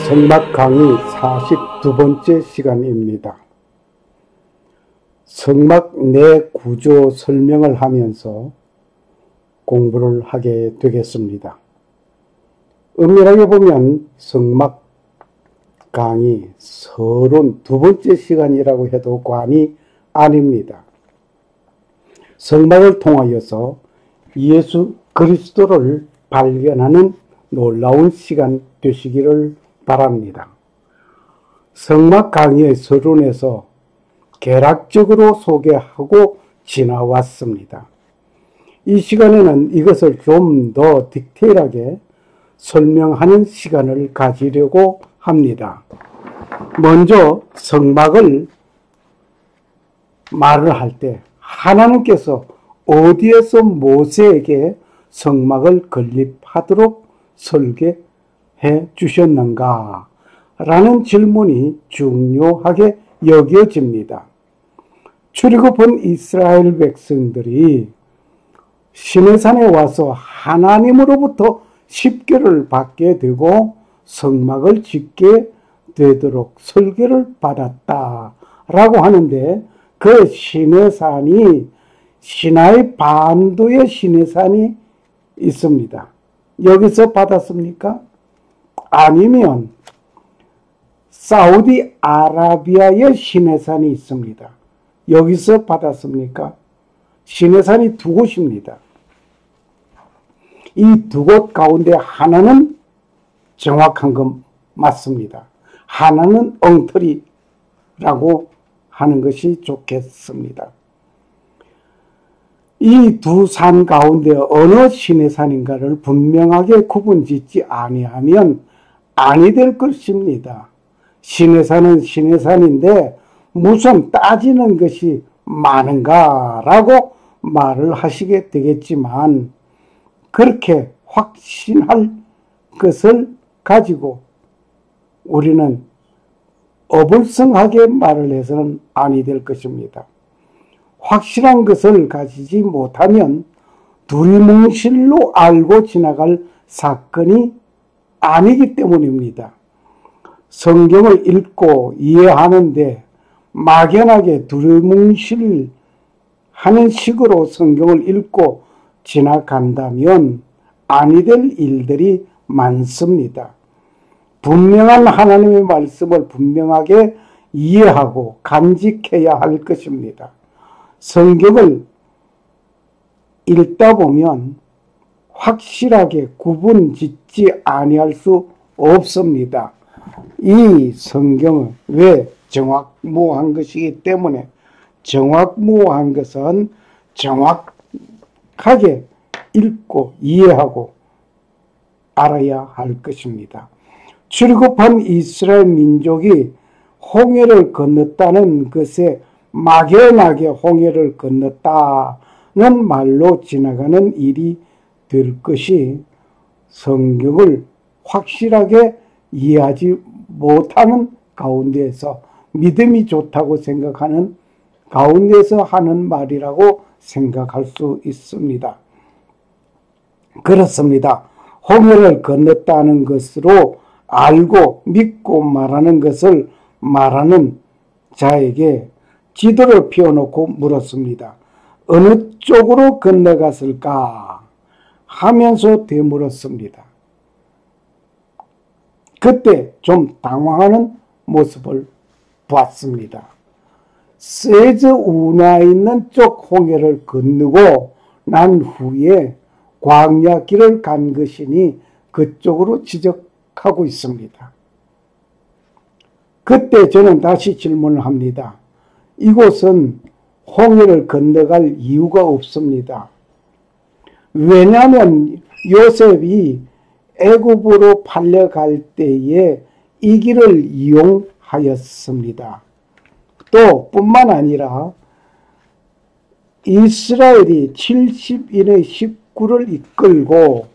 성막 강의 42번째 시간입니다. 성막 내 구조 설명을 하면서 공부를 하게 되겠습니다. 엄밀하게 보면 성막 강의 32번째 시간이라고 해도 과언이 아닙니다. 성막을 통하여서 예수 그리스도를 발견하는 놀라운 시간 되시기를 바랍니다. 성막 강의의 서론에서 개략적으로 소개하고 지나왔습니다. 이 시간에는 이것을 좀 더 디테일하게 설명하는 시간을 가지려고 합니다. 먼저 성막을 말을 할 때 하나님께서 어디에서 모세에게 성막을 건립하도록 설계해 주셨는가? 라는 질문이 중요하게 여겨집니다. 출애굽한 이스라엘 백성들이 시내산에 와서 하나님으로부터 십계를 받게 되고 성막을 짓게 되도록 설계를 받았다라고 하는데, 그 시내산이 시나이 반도의 시내산이 있습니다. 여기서 받았습니까? 아니면 사우디아라비아의 시내산이 있습니다. 여기서 받았습니까? 시내산이 두 곳입니다. 이 두 곳 가운데 하나는 정확한 건 맞습니다. 하나는 엉터리라고 하는 것이 좋겠습니다. 이 두 산 가운데 어느 시내산인가를 분명하게 구분짓지 아니하면 아니 될 것입니다. 시내산은 시내산인데 무슨 따지는 것이 많은가라고 말을 하시게 되겠지만, 그렇게 확신할 것을 가지고 우리는 어불성하게 말을 해서는 아니 될 것입니다. 확실한 것을 가지지 못하면 두리뭉실로 알고 지나갈 사건이 아니기 때문입니다. 성경을 읽고 이해하는데 막연하게 두리뭉실 하는 식으로 성경을 읽고 지나간다면 아니 될 일들이 많습니다. 분명한 하나님의 말씀을 분명하게 이해하고 간직해야 할 것입니다. 성경을 읽다 보면 확실하게 구분짓지 아니할 수 없습니다. 이 성경은 왜 정확무한 것이기 때문에, 정확무한 것은 정확하게 읽고 이해하고 알아야 할 것입니다. 출애굽한 이스라엘 민족이 홍해를 건넜다는 것에 막연하게 홍해를 건넜다는 말로 지나가는 일이 될 것이, 성경을 확실하게 이해하지 못하는 가운데에서 믿음이 좋다고 생각하는 가운데서 하는 말이라고 생각할 수 있습니다. 그렇습니다. 홍해를 건넜다는 것으로 알고 믿고 말하는 것을 말하는 자에게 지도를 펴놓고 물었습니다. 어느 쪽으로 건너갔을까 하면서 되물었습니다. 그때 좀 당황하는 모습을 봤습니다. 세즈 운하 있는 쪽 홍해를 건너고 난 후에 광야길을 간 것이니 그쪽으로 지적하고 있습니다. 그때 저는 다시 질문을 합니다. 이곳은 홍해를 건너갈 이유가 없습니다. 왜냐하면 요셉이 애굽으로 팔려갈 때에 이 길을 이용하였습니다. 또 뿐만 아니라 이스라엘이 70인의 식구를 이끌고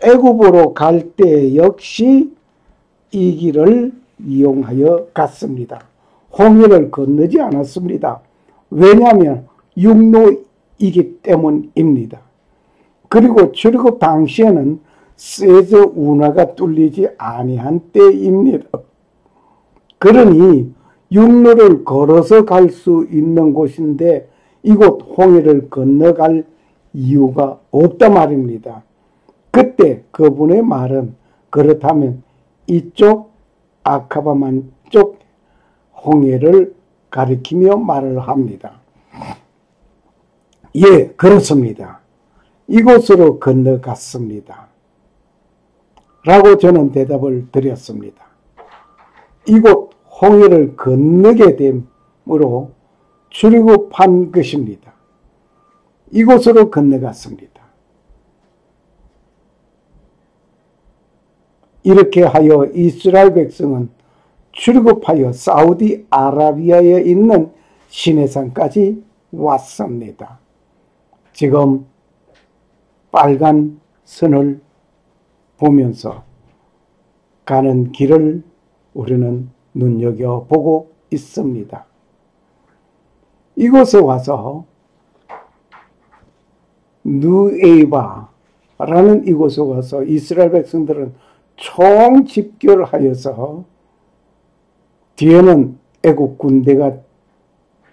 애굽으로 갈 때 역시 이 길을 이용하여 갔습니다. 홍해를 건너지 않았습니다. 왜냐하면 육로이기 때문입니다. 그리고 출애굽 당시에는 세저 운하가 뚫리지 아니한 때입니다. 그러니 육로를 걸어서 갈 수 있는 곳인데 이곳 홍해를 건너갈 이유가 없다 말입니다. 그때 그분의 말은 그렇다면 이쪽 아카바만 쪽 홍해를 가리키며 말을 합니다. 예, 그렇습니다. 이곳으로 건너갔습니다. 라고 저는 대답을 드렸습니다. 이곳 홍해를 건너게 됨으로 출애굽한 것입니다. 이곳으로 건너갔습니다. 이렇게 하여 이스라엘 백성은 출애굽하여 사우디아라비아에 있는 시내산까지 왔습니다. 지금 빨간 선을 보면서 가는 길을 우리는 눈여겨보고 있습니다. 이곳에 와서 누에이바라는 이곳에 와서 이스라엘 백성들은 총집결을 하여서 뒤에는 애국 군대가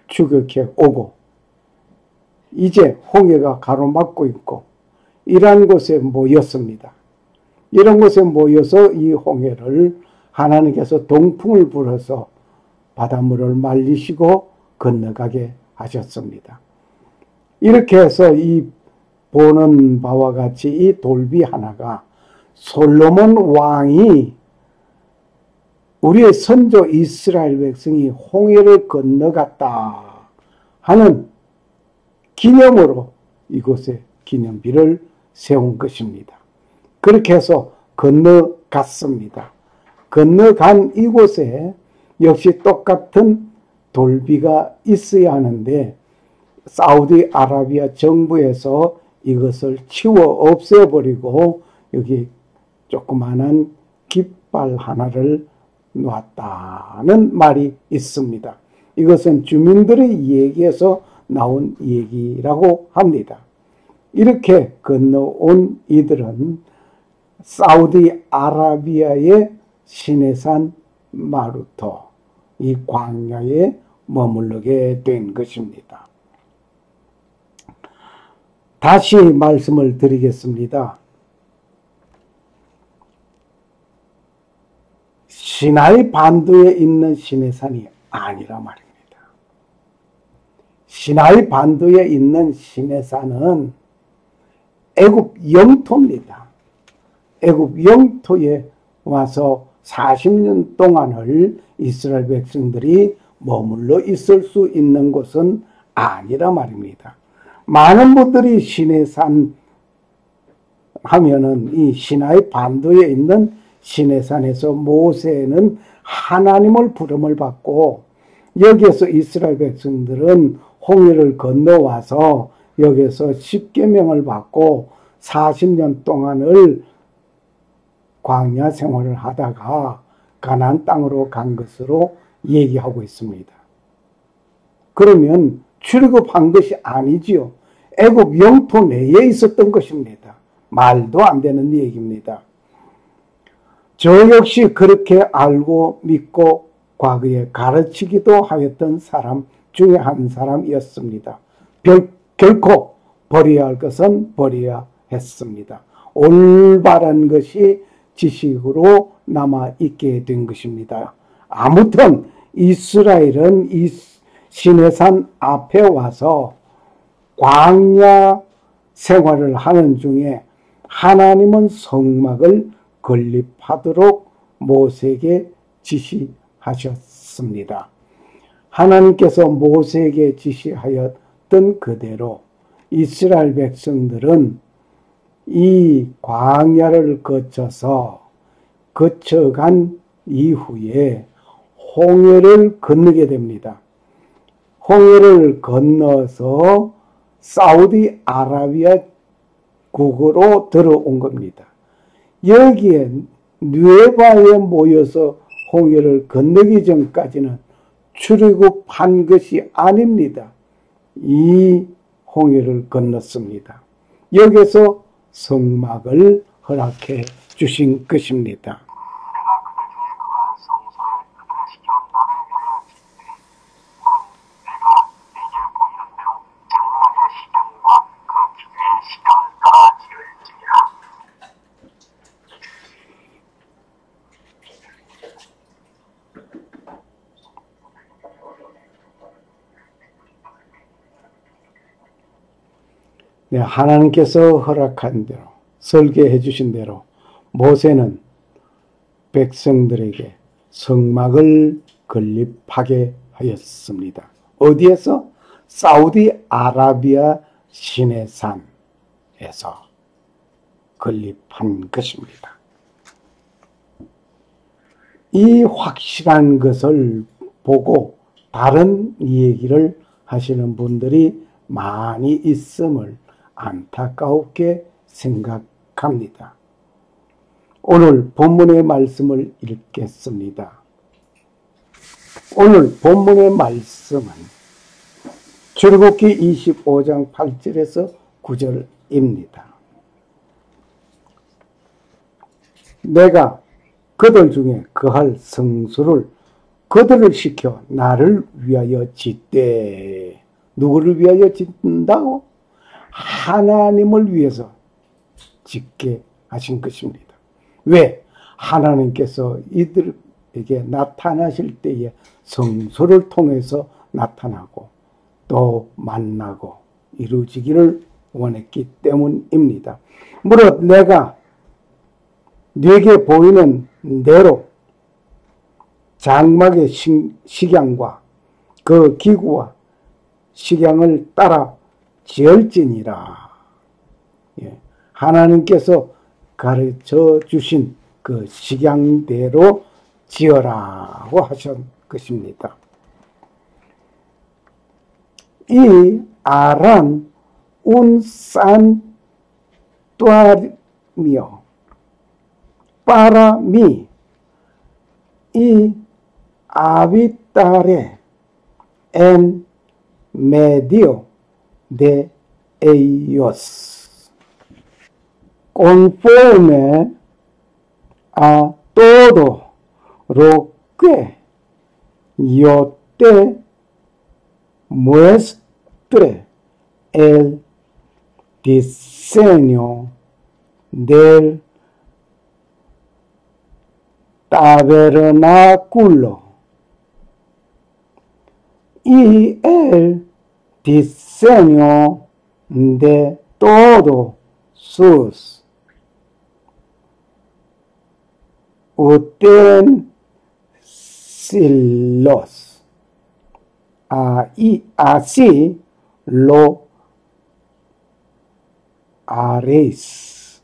추격해 오고 이제 홍해가 가로막고 있고 이러한 곳에 모였습니다. 이런 곳에 모여서 이 홍해를 하나님께서 동풍을 불어서 바닷물을 말리시고 건너가게 하셨습니다. 이렇게 해서 이 보는 바와 같이 이 돌비 하나가 솔로몬 왕이 우리의 선조 이스라엘 백성이 홍해를 건너갔다 하는 기념으로 이곳에 기념비를 세운 것입니다. 그렇게 해서 건너갔습니다. 건너간 이곳에 역시 똑같은 돌비가 있어야 하는데 사우디아라비아 정부에서 이것을 치워 없애버리고 여기 조그마한 깃발 하나를 놨다는 말이 있습니다. 이것은 주민들의 얘기에서 나온 얘기라고 합니다. 이렇게 건너온 이들은 사우디아라비아의 시내산 마루토, 이 광야에 머무르게 된 것입니다. 다시 말씀을 드리겠습니다. 시나이 반도에 있는 시내산이 아니라 말입니다. 시나이 반도에 있는 시내산은 애굽 영토입니다. 애굽 영토에 와서 40년 동안을 이스라엘 백성들이 머물러 있을 수 있는 곳은 아니라 말입니다. 많은 분들이 시내산 하면은 이 시나이 반도에 있는 시내산에서 모세는 하나님을 부름을 받고 여기에서 이스라엘 백성들은 홍해를 건너와서 여기에서 십계명을 받고 40년 동안을 광야 생활을 하다가 가나안 땅으로 간 것으로 얘기하고 있습니다. 그러면 출애굽한 것이 아니지요. 애굽 영토 내에 있었던 것입니다. 말도 안 되는 얘기입니다. 저 역시 그렇게 알고 믿고 과거에 가르치기도 하였던 사람 중에 한 사람이었습니다. 결코 버려야 할 것은 버려야 했습니다. 올바른 것이 지식으로 남아있게 된 것입니다. 아무튼 이스라엘은 이 시내산 앞에 와서 광야 생활을 하는 중에 하나님은 성막을 건립하도록 모세에게 지시하셨습니다. 하나님께서 모세에게 지시하였던 그대로 이스라엘 백성들은 이 광야를 거쳐간 이후에 홍해를 건너게 됩니다. 홍해를 건너서 사우디아라비아 국으로 들어온 겁니다. 여기에 누에바에 모여서 홍해를 건너기 전까지는 출애굽한 것이 아닙니다. 이 홍해를 건넜습니다. 여기서 성막을 허락해 주신 것입니다. 네, 하나님께서 허락한 대로, 설계해 주신 대로 모세는 백성들에게 성막을 건립하게 하였습니다. 어디에서? 사우디아라비아 시내산에서 건립한 것입니다. 이 확실한 것을 보고 다른 얘기를 하시는 분들이 많이 있음을 안타깝게 생각합니다. 오늘 본문의 말씀을 읽겠습니다. 오늘 본문의 말씀은 출애굽기 25장 8절에서 9절입니다. 내가 그들 중에 거할 성소를 그들을 시켜 나를 위하여 짓되. 누구를 위하여 짓는다고? 하나님을 위해서 짓게 하신 것입니다. 왜? 하나님께서 이들에게 나타나실 때에 성소를 통해서 나타나고 또 만나고 이루어지기를 원했기 때문입니다. 무릇 내가 네게 보이는 대로 장막의 식양과 그 기구와 식양을 따라 지을지니라. 하나님께서 가르쳐 주신 그 식양대로 지어라고 하신 것입니다. 이 아람 운산뚜아미요 빠라미 이 아비타레 엔 medio de ellos, conforme a todo lo que yo te muestre el diseño del tabernáculo y el diseño de todos sus utensilios. Así lo haréis.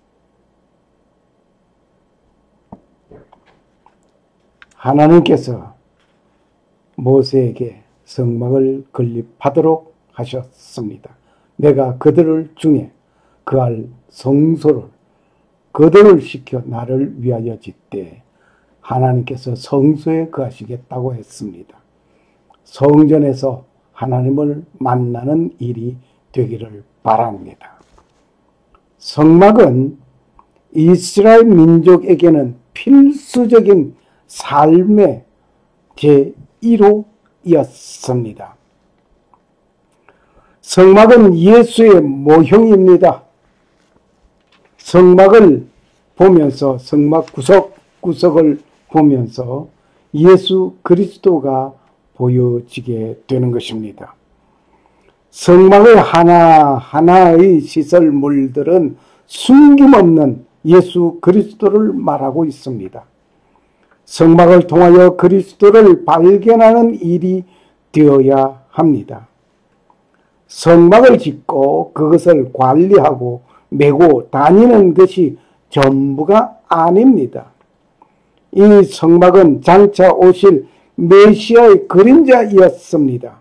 하나님께서 모세에게 성막을 건립하도록 하셨습니다. 내가 그들 중에 그할 성소를 그들을 시켜 나를 위하여 짓되. 하나님께서 성소에 거하시겠다고 했습니다. 성전에서 하나님을 만나는 일이 되기를 바랍니다. 성막은 이스라엘 민족에게는 필수적인 삶의 제1호였습니다. 성막은 예수의 모형입니다. 성막을 보면서, 성막 구석구석을 보면서 예수 그리스도가 보여지게 되는 것입니다. 성막의 하나하나의 시설물들은 숨김없는 예수 그리스도를 말하고 있습니다. 성막을 통하여 그리스도를 발견하는 일이 되어야 합니다. 성막을 짓고 그것을 관리하고 메고 다니는 것이 전부가 아닙니다. 이 성막은 장차 오실 메시아의 그림자이었습니다.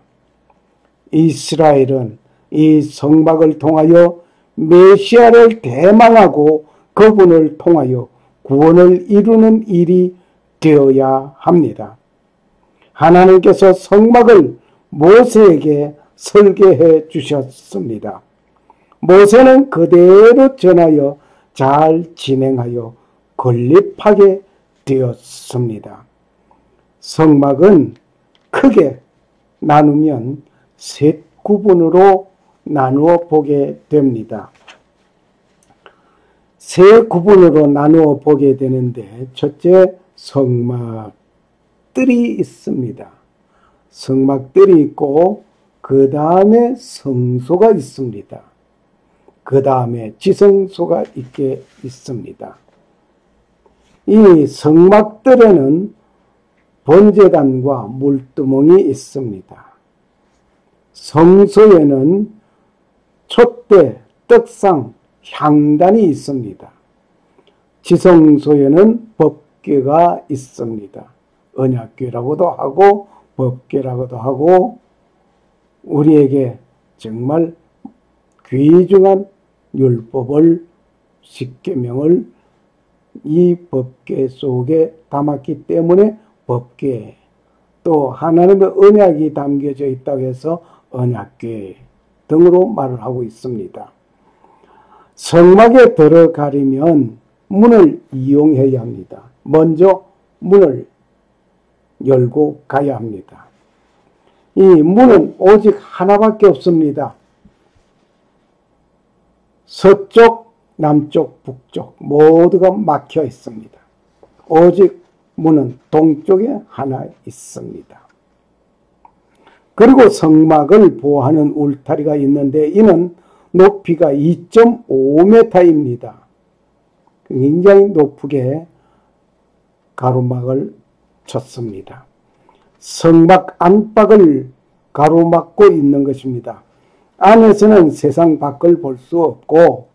이스라엘은 이 성막을 통하여 메시아를 대망하고 그분을 통하여 구원을 이루는 일이 되어야 합니다. 하나님께서 성막을 모세에게 설계해 주셨습니다. 모세는 그대로 전하여 잘 진행하여 건립하게 되었습니다. 성막은 크게 나누면 셋 구분으로 나누어 보게 됩니다. 세 구분으로 나누어 보게 되는데, 첫째, 성막들이 있습니다. 성막들이 있고 그 다음에 성소가 있습니다. 그 다음에 지성소가 있습니다. 이 성막들에는 번제단과 물두멍이 있습니다. 성소에는 촛대, 떡상, 향단이 있습니다. 지성소에는 법궤가 있습니다. 언약궤라고도 하고 법궤라고도 하고, 우리에게 정말 귀중한 율법을, 십계명을 이 법궤 속에 담았기 때문에 법궤, 또 하나님의 언약이 담겨져 있다고 해서 언약궤 등으로 말을 하고 있습니다. 성막에 들어가려면 문을 이용해야 합니다. 먼저 문을 열고 가야 합니다. 이 문은 오직 하나밖에 없습니다. 서쪽, 남쪽, 북쪽 모두가 막혀 있습니다. 오직 문은 동쪽에 하나 있습니다. 그리고 성막을 보호하는 울타리가 있는데, 이는 높이가 2.5m입니다. 굉장히 높게 가로막을 쳤습니다. 성막 안팎을 가로막고 있는 것입니다. 안에서는 세상 밖을 볼 수 없고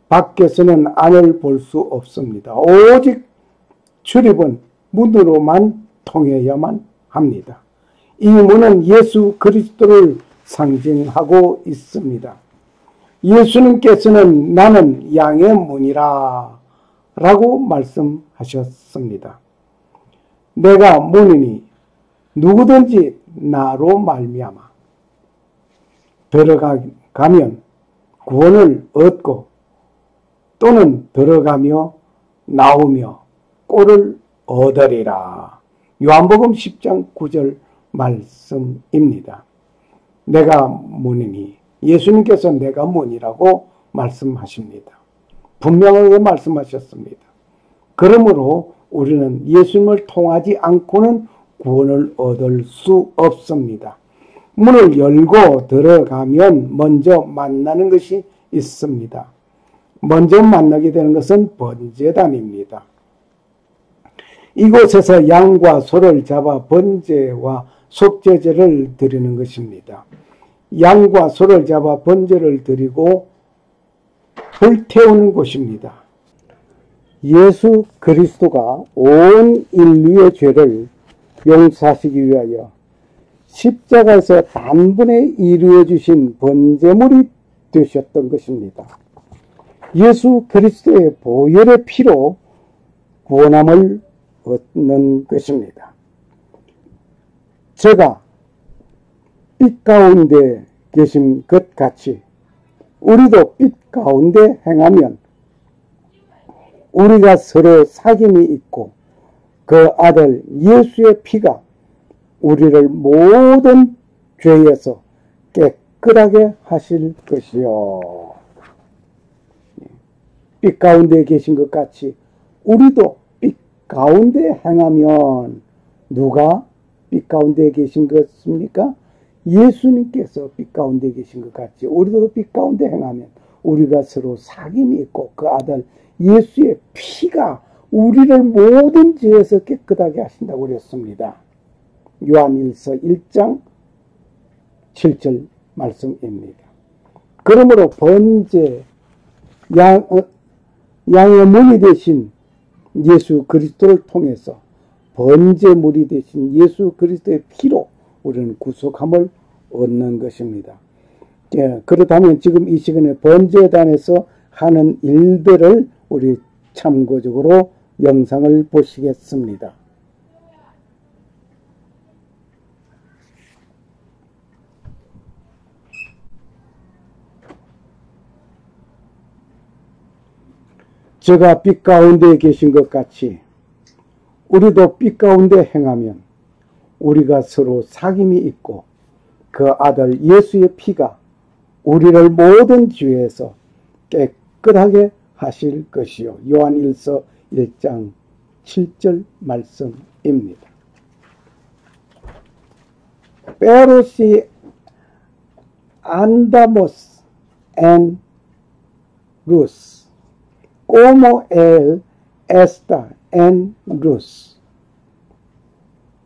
밖에서는 안을 볼 수 없습니다. 오직 출입은 문으로만 통해야만 합니다. 이 문은 예수 그리스도를 상징하고 있습니다. 예수님께서는 나는 양의 문이라 라고 말씀하셨습니다. 내가 문이니 누구든지 나로 말미암아 들어가면 구원을 얻고, 또는 들어가며 나오며 꼴을 얻으리라. 요한복음 10장 9절 말씀입니다. 내가 문이니, 예수님께서 내가 문이라고 말씀하십니다. 분명하게 말씀하셨습니다. 그러므로 우리는 예수님을 통하지 않고는 구원을 얻을 수 없습니다. 문을 열고 들어가면 먼저 만나는 것이 있습니다. 먼저 만나게 되는 것은 번제단입니다. 이곳에서 양과 소를 잡아 번제와 속죄제를 드리는 것입니다. 양과 소를 잡아 번제를 드리고 불태우는 곳입니다. 예수 그리스도가 온 인류의 죄를 용서하시기 위하여 십자가에서 단번에 이루어 주신 번제물이 되셨던 것입니다. 예수 그리스도의 보혈의 피로 구원함을 얻는 것입니다. 제가 빛 가운데 계신 것 같이 우리도 빛 가운데 행하면 우리가 서로 사귐이 있고 그 아들 예수의 피가 우리를 모든 죄에서 깨끗하게 하실 것이요. 빛 가운데 계신 것 같이 우리도 빛 가운데 행하면, 누가 빛 가운데 계신 것입니까? 예수님께서 빛 가운데 계신 것 같이 우리도 빛 가운데 행하면 우리가 서로 사귐이 있고 그 아들 예수의 피가 우리를 모든 죄에서 깨끗하게 하신다고 그랬습니다. 요한일서 1장 7절 말씀입니다. 그러므로 번제, 양의 문이 되신 예수 그리스도를 통해서 번제물이 되신 예수 그리스도의 피로 우리는 구속함을 얻는 것입니다. 그렇다면 지금 이 시간에 번제단에서 하는 일들을 우리 참고적으로 영상을 보시겠습니다. 저가 빛 가운데 계신 것 같이 우리도 빛 가운데 행하면 우리가 서로 사귐이 있고 그 아들 예수의 피가 우리를 모든 죄에서 깨끗하게 하실 것이요. 요한일서 1장 7절 말씀입니다. 페로시 안다모스 엔 루스 como él está en luz.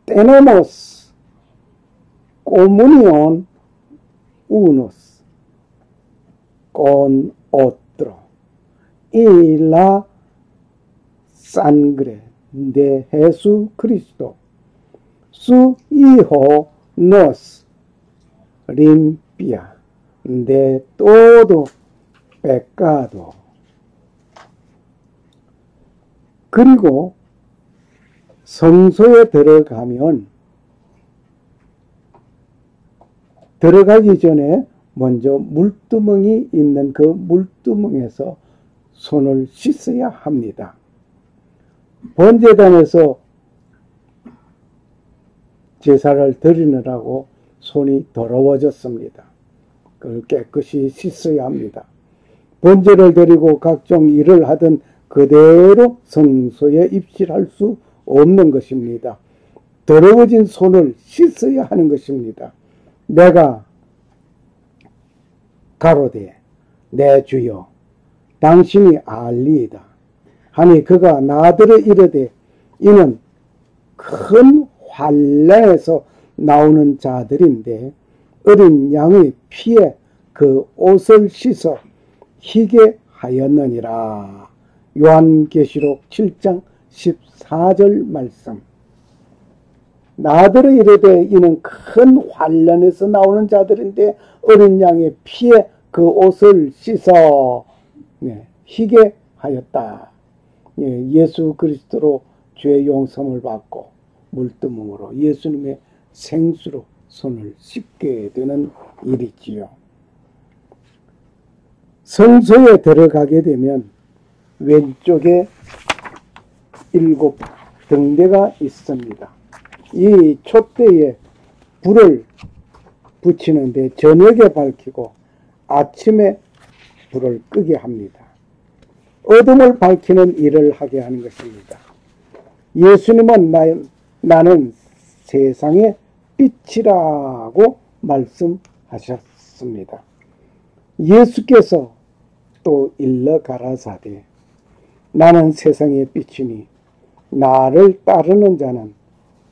Tenemos comunión unos con otros y la sangre de Jesucristo, su Hijo, nos limpia de todo pecado. 그리고 성소에 들어가기 전에 먼저 물두멍이 있는 그 물두멍에서 손을 씻어야 합니다. 번제단에서 제사를 드리느라고 손이 더러워졌습니다. 그걸 깨끗이 씻어야 합니다. 번제를 드리고 각종 일을 하던 그대로 성소에 입실할 수 없는 것입니다. 더러워진 손을 씻어야 하는 것입니다. 내가 가로되 내 주여 당신이 알리이다 하니 그가 나더러 이르되 이는 큰 환난에서 나오는 자들인데 어린 양의 피에 그 옷을 씻어 희게 하였느니라. 요한계시록 7장 14절 말씀. 나더러 이르되 이는 큰 환난에서 나오는 자들인데 어린 양의 피에 그 옷을 씻어 희게 하였다. 예수 그리스도로 죄 용서를 받고 물두멍으로 예수님의 생수로 손을 씻게 되는 일이지요. 성소에 들어가게 되면 왼쪽에 7 등대가 있습니다. 이 촛대에 불을 붙이는데 저녁에 밝히고 아침에 불을 끄게 합니다. 어둠을 밝히는 일을 하게 하는 것입니다. 예수님은 나는 세상의 빛이라고 말씀하셨습니다. 예수께서 또 일러 가라사대 나는 세상의 빛이니 나를 따르는 자는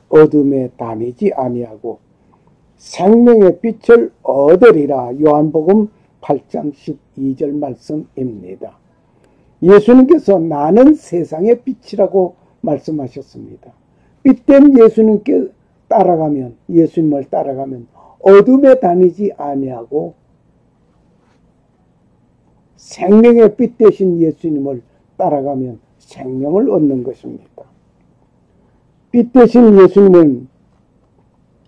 어둠에 다니지 아니하고 생명의 빛을 얻으리라. 요한복음 8장 12절 말씀입니다. 예수님께서 나는 세상의 빛이라고 말씀하셨습니다. 빛된 예수님께 예수님을 따라가면 어둠에 다니지 아니하고 생명의 빛 되신 예수님을 따라가면 생명을 얻는 것입니다. 빛 되신 예수님은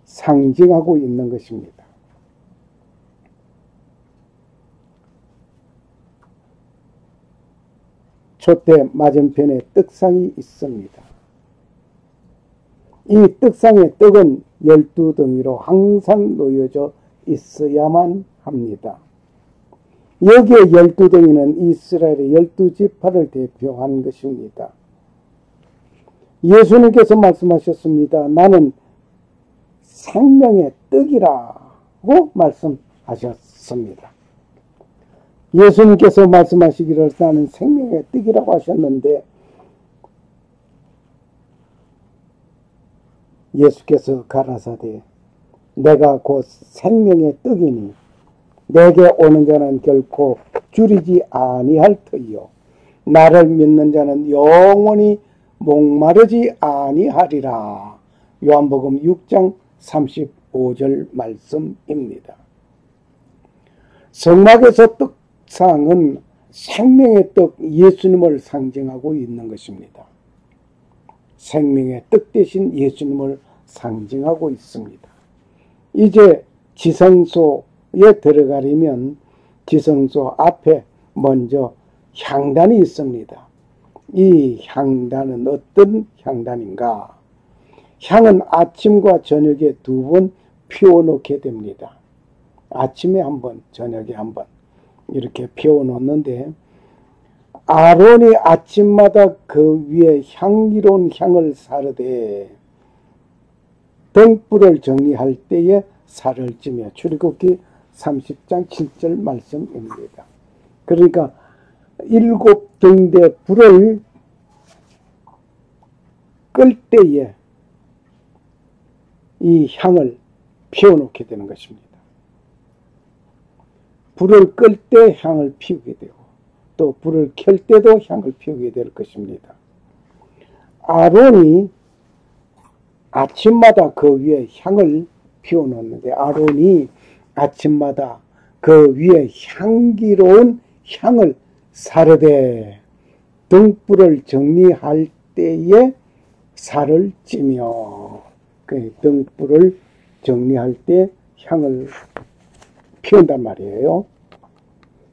상징하고 있는 것입니다. 촛대 맞은편에 떡상이 있습니다. 이 떡상의 떡은 12덩이로 항상 놓여져 있어야만 합니다. 여기에 12덩이는 이스라엘의 12지파를 대표한 것입니다. 예수님께서 말씀하셨습니다. 나는 생명의 떡이라고 말씀하셨습니다. 예수님께서 말씀하시기를 나는 생명의 떡이라고 하셨는데 예수께서 가라사대 내가 곧 생명의 떡이니 내게 오는 자는 결코 줄이지 아니할 터이요 나를 믿는 자는 영원히 목마르지 아니하리라. 요한복음 6장 35절 말씀입니다. 성막에서 떡상은 생명의 떡 예수님을 상징하고 있는 것입니다. 생명의 떡 대신 예수님을 상징하고 있습니다. 이제 지성소에 들어가려면 지성소 앞에 먼저 향단이 있습니다. 이 향단은 어떤 향단인가? 향은 아침과 저녁에 2번 피워놓게 됩니다. 아침에 1번, 저녁에 1번 이렇게 피워놓는데, 아론이 아침마다 그 위에 향기로운 향을 사르되 등불을 정리할 때에 살을 찌며. 출애굽기 30장 7절 말씀입니다. 그러니까 7등대 불을 끌 때에 이 향을 피워놓게 되는 것입니다. 불을 끌 때 향을 피우게 되고 또 불을 켤 때도 향을 피우게 될 것입니다. 아론이 아침마다 그 위에 향을 피워놓는데, 아론이 아침마다 그 위에 향기로운 향을 사르되 등불을 정리할 때에 살을 찌며. 그 등불을 정리할 때 향을 피운단 말이에요.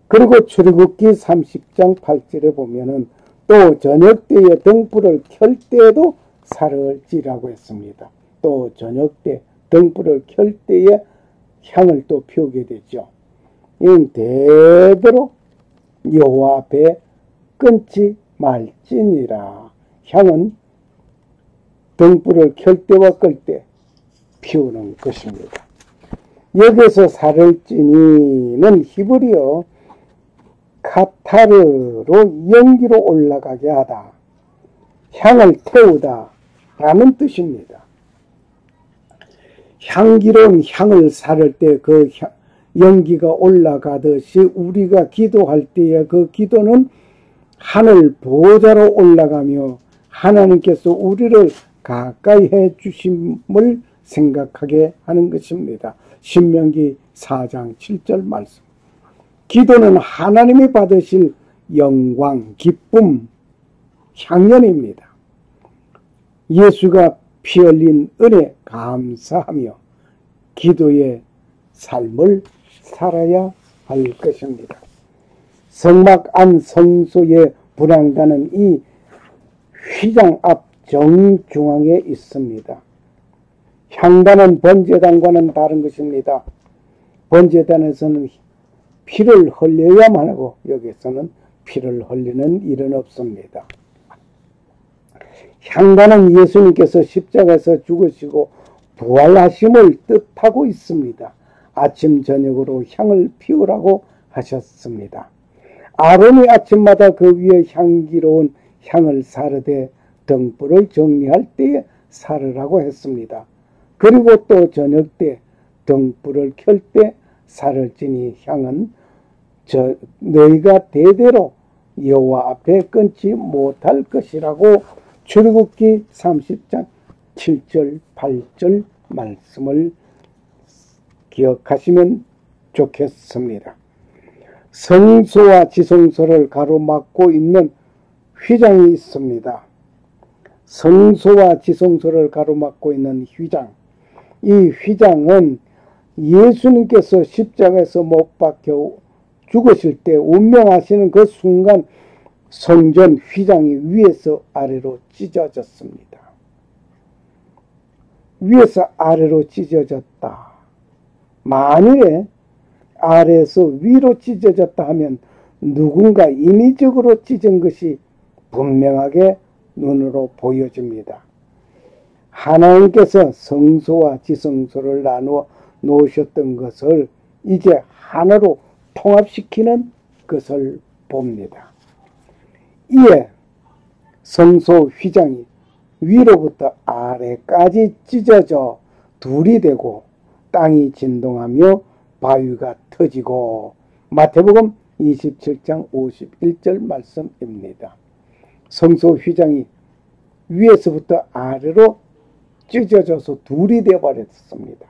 그리고 출애굽기 30장 8절에 보면은 또 저녁 때에 등불을 켤 때에도 살을 찌라고 했습니다. 또 저녁 때 등불을 켤 때에 향을 또 피우게 되죠. 이는 대대로 여호와 앞에 끊지 말지니라. 향은 등불을 켤 때와 끌 때 피우는 것입니다. 여기서 살을 찌니는 히브리어 카타르로 연기로 올라가게 하다, 향을 태우다 라는 뜻입니다. 향기로운 향을 사를 때 그 연기가 올라가듯이 우리가 기도할 때에 그 기도는 하늘 보좌로 올라가며 하나님께서 우리를 가까이 해 주심을 생각하게 하는 것입니다. 신명기 4장 7절 말씀. 기도는 하나님이 받으실 영광, 기쁨, 향연입니다. 예수가 피 흘린 은혜 감사하며 기도의 삶을 살아야 할 것입니다. 성막 안 성소의 분향단은 이 휘장 앞 정중앙에 있습니다. 향단은 번제단과는 다른 것입니다. 번제단에서는 피를 흘려야만 하고 여기서는 피를 흘리는 일은 없습니다. 향단은 예수님께서 십자가에서 죽으시고 부활하심을 뜻하고 있습니다. 아침 저녁으로 향을 피우라고 하셨습니다. 아론이 아침마다 그 위에 향기로운 향을 사르되 등불을 정리할 때에 사르라고 했습니다. 그리고 또 저녁 때 등불을 켤 때 살을 찌니 향은 너희가 대대로 여호와 앞에 끊지 못할 것이라고 출애굽기 30장 7절 8절 말씀을 기억하시면 좋겠습니다. 성소와 지성소를 가로막고 있는 휘장이 있습니다. 성소와 지성소를 가로막고 있는 휘장. 이 휘장은 예수님께서 십자가에서 못 박혀 죽으실 때 운명하시는 그 순간 성전 휘장이 위에서 아래로 찢어졌습니다. 위에서 아래로 찢어졌다. 만일에 아래에서 위로 찢어졌다 하면 누군가 인위적으로 찢은 것이 분명하게 눈으로 보여집니다. 하나님께서 성소와 지성소를 나누어 놓으셨던 것을 이제 하나로 통합시키는 것을 봅니다. 이에 성소 휘장이 위로부터 아래까지 찢어져 둘이 되고 땅이 진동하며 바위가 터지고. 마태복음 27장 51절 말씀입니다. 성소 휘장이 위에서부터 아래로 찢어져서 둘이 되어버렸습니다.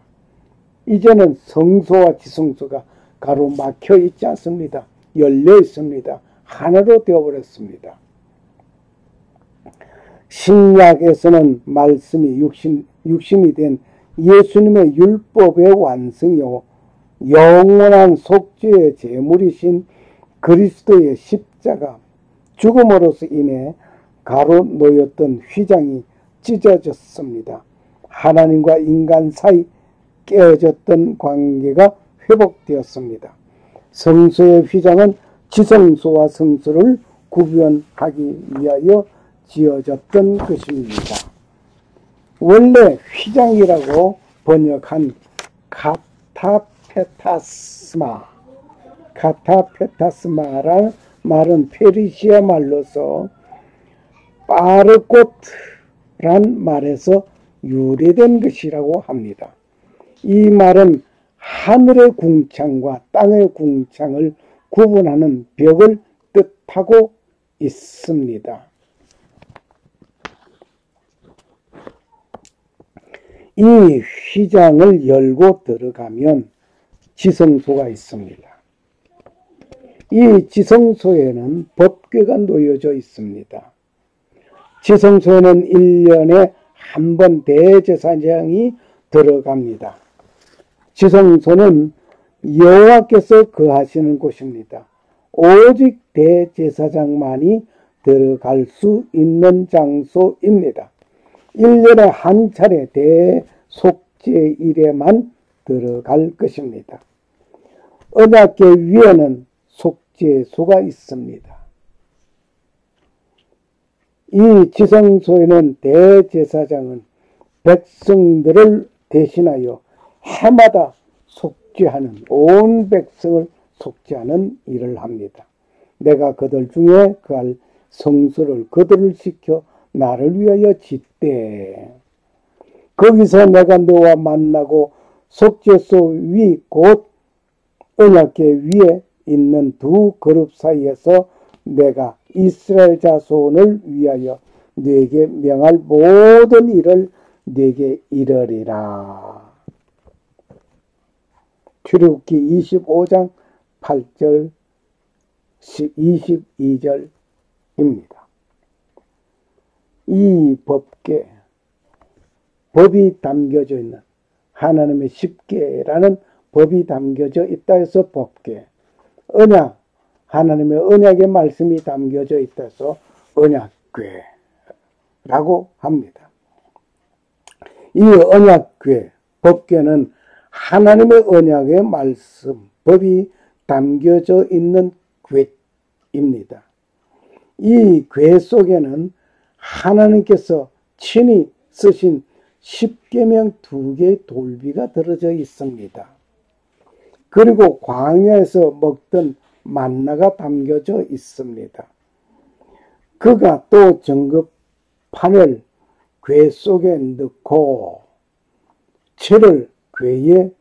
이제는 성소와 지성소가 가로막혀 있지 않습니다. 열려 있습니다. 하나로 되어버렸습니다. 신약에서는 말씀이 육신이 된 예수님의 율법의 완성이요 영원한 속죄의 제물이신 그리스도의 십자가 죽음으로서 인해 가로 놓였던 휘장이 찢어졌습니다. 하나님과 인간 사이 깨어졌던 관계가 회복되었습니다. 성소의 휘장은 지성소와 성소를 구분하기 위하여 지어졌던 것입니다. 원래 휘장이라고 번역한 카타페타스마라는 말은 페르시아 말로서 빠르꽃란 말에서 유래된 것이라고 합니다. 이 말은 하늘의 궁창과 땅의 궁창을 구분하는 벽을 뜻하고 있습니다. 이 휘장을 열고 들어가면 지성소가 있습니다. 이 지성소에는 법궤가 놓여져 있습니다. 지성소에는 1년에 한 번 대제사장이 들어갑니다. 지성소는 여호와께서 거하시는 곳입니다. 오직 대제사장만이 들어갈 수 있는 장소입니다. 1년에 한 차례 대속죄일에만 들어갈 것입니다. 언약궤 위에는 속죄소가 있습니다. 이 지성소에는 대제사장은 백성들을 대신하여 해마다 속죄하는, 온 백성을 속죄하는 일을 합니다. 내가 그들 중에 그할 성소를 그들을 지켜 나를 위하여 짓되 거기서 내가 너와 만나고 속죄소 위 곧 언약궤 위에 있는 두 그룹 사이에서 내가 이스라엘 자손을 위하여 네게 명할 모든 일을 네게 이르리라. 출애굽기 25장 8절 22절입니다. 이 법궤, 법이 담겨져 있는 하나님의 십계라는 법이 담겨져 있다 해서 법궤, 언약, 하나님의 언약의 말씀이 담겨져 있다 해서 언약궤라고 합니다. 이 언약궤, 법궤는 하나님의 언약의 말씀, 법이 담겨져 있는 궤입니다. 이 궤 속에는 하나님께서 친히 쓰신 십계명 2개의 돌비가 들어져 있습니다. 그리고 광야에서 먹던 만나가 담겨져 있습니다. 그가 또 정금판을 궤 속에 넣고 채를 궤에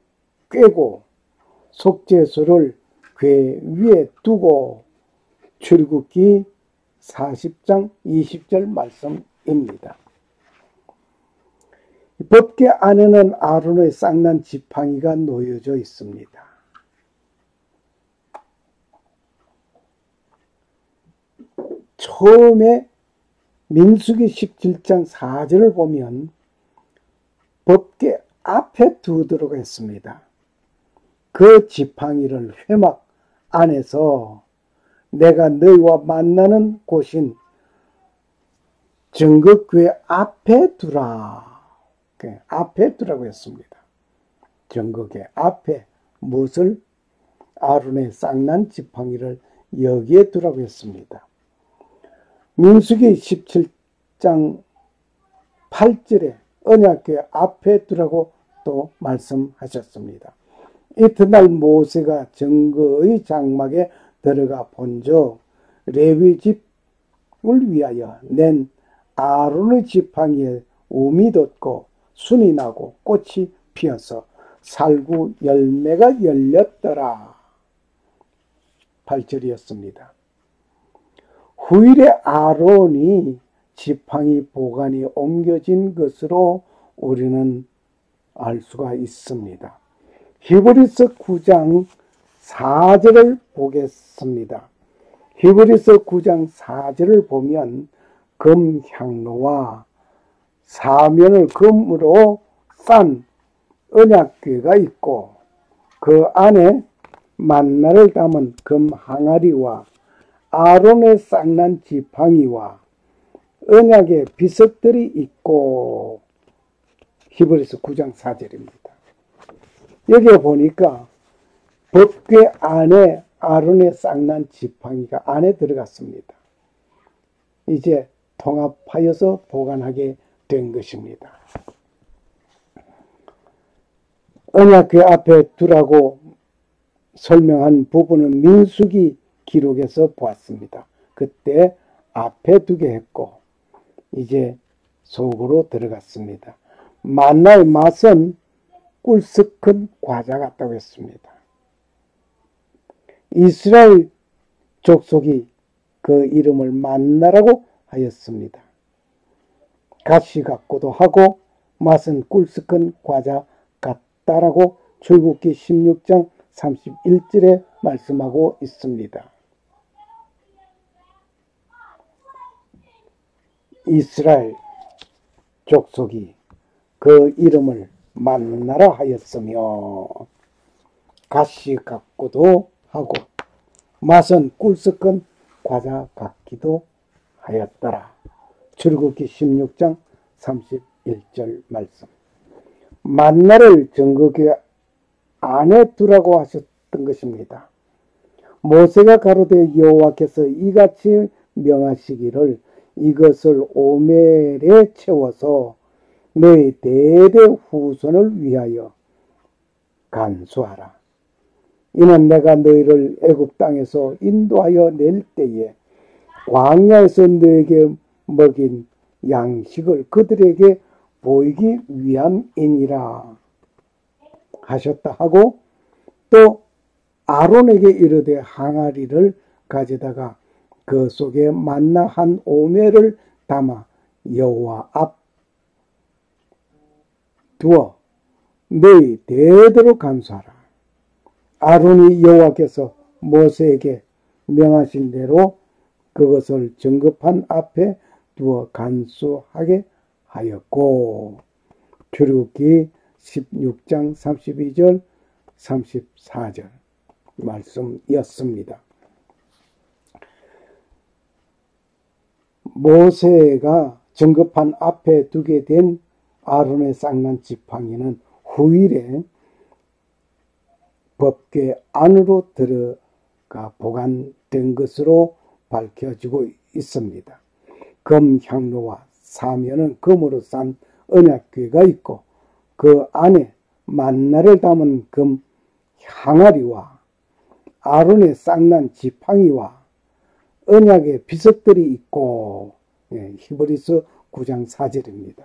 꿰고 속죄소를 궤 위에 두고 출애굽기 40장 20절 말씀입니다. 법궤 안에는 아론의 쌍난 지팡이가 놓여져 있습니다. 처음에 민수기 17장 4절을 보면 법궤 앞에 두도록 했습니다. 그 지팡이를 회막 안에서 내가 너희와 만나는 곳인 정극궤 앞에 두라. 앞에 두라고 했습니다. 정극궤 앞에 무엇을? 아론의 쌍난 지팡이를 여기에 두라고 했습니다. 민수기 17장 8절에 언약궤 앞에 두라고 또 말씀하셨습니다. 이튿날 모세가 정거의 장막에 들어가 본즉 레위 집을 위하여 낸 아론의 지팡이에 움이 돋고 순이 나고 꽃이 피어서 살구 열매가 열렸더라. 8절이었습니다. 후일에 아론이 지팡이 보관이 옮겨진 것으로 우리는 알 수가 있습니다. 히브리서 9장 4절을 보겠습니다. 히브리서 9장 4절을 보면 금향로와 사면을 금으로 싼 언약궤가 있고 그 안에 만나를 담은 금 항아리와 아론의 쌍난 지팡이와 언약의 비석들이 있고. 히브리서 9장 4절입니다. 여기에 보니까 법궤 안에 아론의 쌍난 지팡이가 안에 들어갔습니다. 이제 통합하여서 보관하게 된 것입니다. 언약궤 앞에 두라고 설명한 부분은 민수기 기록에서 보았습니다. 그때 앞에 두게 했고 이제 속으로 들어갔습니다. 만나의 맛은 꿀썩한 과자 같다고 했습니다. 이스라엘 족속이 그 이름을 만나라고 하였습니다. 가시 같고도 하고 맛은 꿀썩한 과자 같다라고 출애굽기 16장 31절에 말씀하고 있습니다. 이스라엘 족속이 그 이름을 만나라 하였으며 가시 같고도 하고 맛은 꿀썩한 과자 같기도 하였더라. 출애굽기 16장 31절 말씀. 만나를 증거궤 안에 두라고 하셨던 것입니다. 모세가 가로되 여호와께서 이같이 명하시기를 이것을 오멜에 채워서 너희 대대 후손을 위하여 간수하라. 이는 내가 너희를 애굽 땅에서 인도하여 낼 때에 광야에서 너에게 먹인 양식을 그들에게 보이기 위함이니라 하셨다 하고 또 아론에게 이르되 항아리를 가져다가 그 속에 만나 한 오멜을 담아 여호와 앞 두어 너희 대대로 간수하라. 아론이 여호와께서 모세에게 명하신 대로 그것을 정급한 앞에 두어 간수하게 하였고 출애굽기 16장 32절 34절 말씀이었습니다. 모세가 정급한 앞에 두게 된 아론의 쌍난 지팡이는 후일에 법궤 안으로 들어가 보관된 것으로 밝혀지고 있습니다. 금 향로와 사면은 금으로 싼 언약궤가 있고 그 안에 만나를 담은 금 항아리와 아론의 쌍난 지팡이와 언약의 비석들이 있고 히브리서 9장 4절입니다.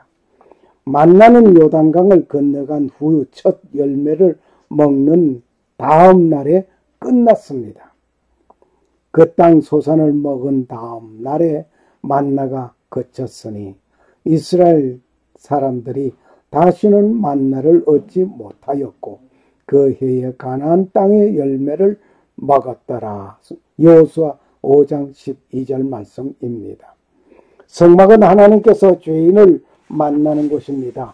만나는 요단강을 건너간 후 첫 열매를 먹는 다음 날에 끝났습니다. 그 땅 소산을 먹은 다음 날에 만나가 그쳤으니 이스라엘 사람들이 다시는 만나를 얻지 못하였고 그 해에 가나안 땅의 열매를 먹었더라. 여호수아 5장 12절 말씀입니다. 성막은 하나님께서 죄인을 만나는 곳입니다.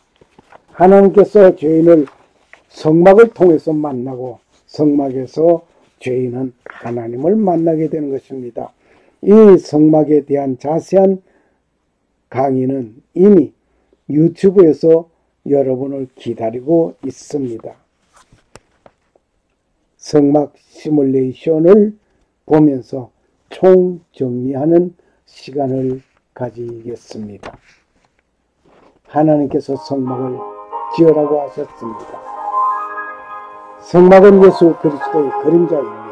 하나님께서 죄인을 성막을 통해서 만나고 성막에서 죄인은 하나님을 만나게 되는 것입니다. 이 성막에 대한 자세한 강의는 이미 유튜브에서 여러분을 기다리고 있습니다. 성막 시뮬레이션을 보면서 총정리하는 시간을 가지겠습니다. 하나님께서 성막을 지으라고 하셨습니다. 성막은 예수 그리스도의 그림자입니다.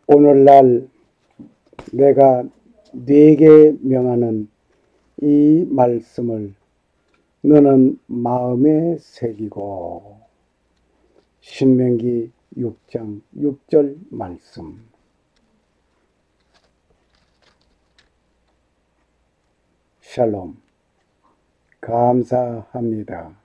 오늘날 내가 네게 명하는 이 말씀을 너는 마음에 새기고. 신명기 6장 6절 말씀. 샬롬. 감사합니다.